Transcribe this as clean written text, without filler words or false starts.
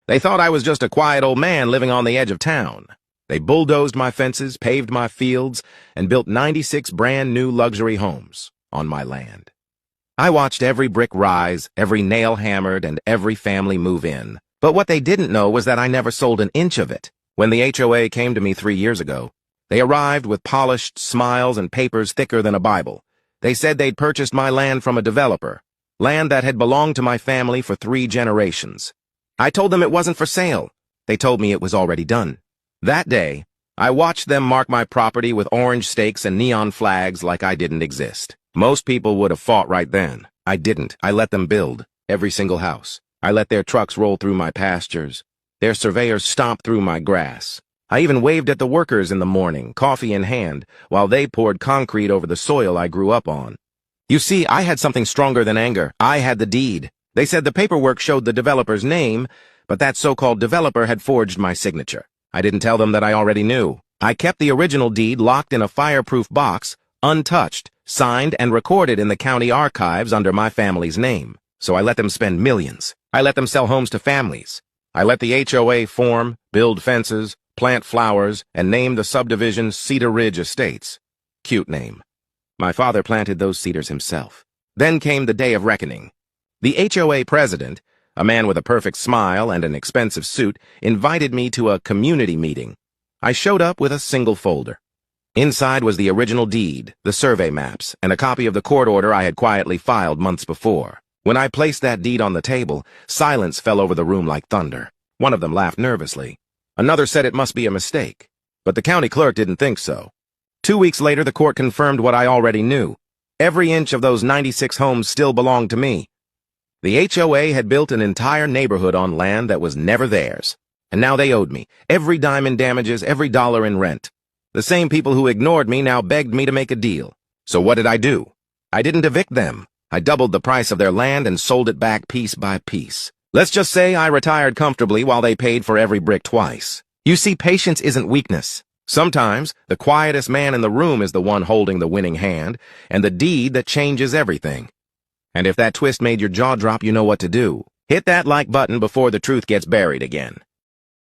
They thought I was just a quiet old man living on the edge of town. They bulldozed my fences, paved my fields, and built 96 brand-new luxury homes on my land. I watched every brick rise, every nail hammered, and every family move in. But what they didn't know was that I never sold an inch of it. When the HOA came to me 3 years ago, they arrived with polished smiles and papers thicker than a Bible. They said they'd purchased my land from a developer, land that had belonged to my family for 3 generations. I told them it wasn't for sale. They told me it was already done. That day, I watched them mark my property with orange stakes and neon flags like I didn't exist. Most people would have fought right then. I didn't. I let them build every single house. I let their trucks roll through my pastures. Their surveyors stomp through my grass. I even waved at the workers in the morning, coffee in hand, while they poured concrete over the soil I grew up on. You see, I had something stronger than anger. I had the deed. They said the paperwork showed the developer's name, but that so-called developer had forged my signature. I didn't tell them that I already knew. I kept the original deed locked in a fireproof box, untouched, signed and recorded in the county archives under my family's name. So I let them spend millions. I let them sell homes to families. I let the HOA form, build fences, plant flowers, and name the subdivision Cedar Ridge Estates. Cute name. My father planted those cedars himself. Then came the day of reckoning. The HOA president, a man with a perfect smile and an expensive suit, invited me to a community meeting. I showed up with a single folder. Inside was the original deed, the survey maps, and a copy of the court order I had quietly filed months before. When I placed that deed on the table, silence fell over the room like thunder. One of them laughed nervously. Another said it must be a mistake. But the county clerk didn't think so. 2 weeks later, the court confirmed what I already knew. Every inch of those 96 homes still belonged to me. The HOA had built an entire neighborhood on land that was never theirs. And now they owed me every dime in damages, every dollar in rent. The same people who ignored me now begged me to make a deal. So what did I do? I didn't evict them. I doubled the price of their land and sold it back piece by piece. Let's just say I retired comfortably while they paid for every brick twice. You see, patience isn't weakness. Sometimes, the quietest man in the room is the one holding the winning hand, and the deed that changes everything. And if that twist made your jaw drop, you know what to do. Hit that like button before the truth gets buried again.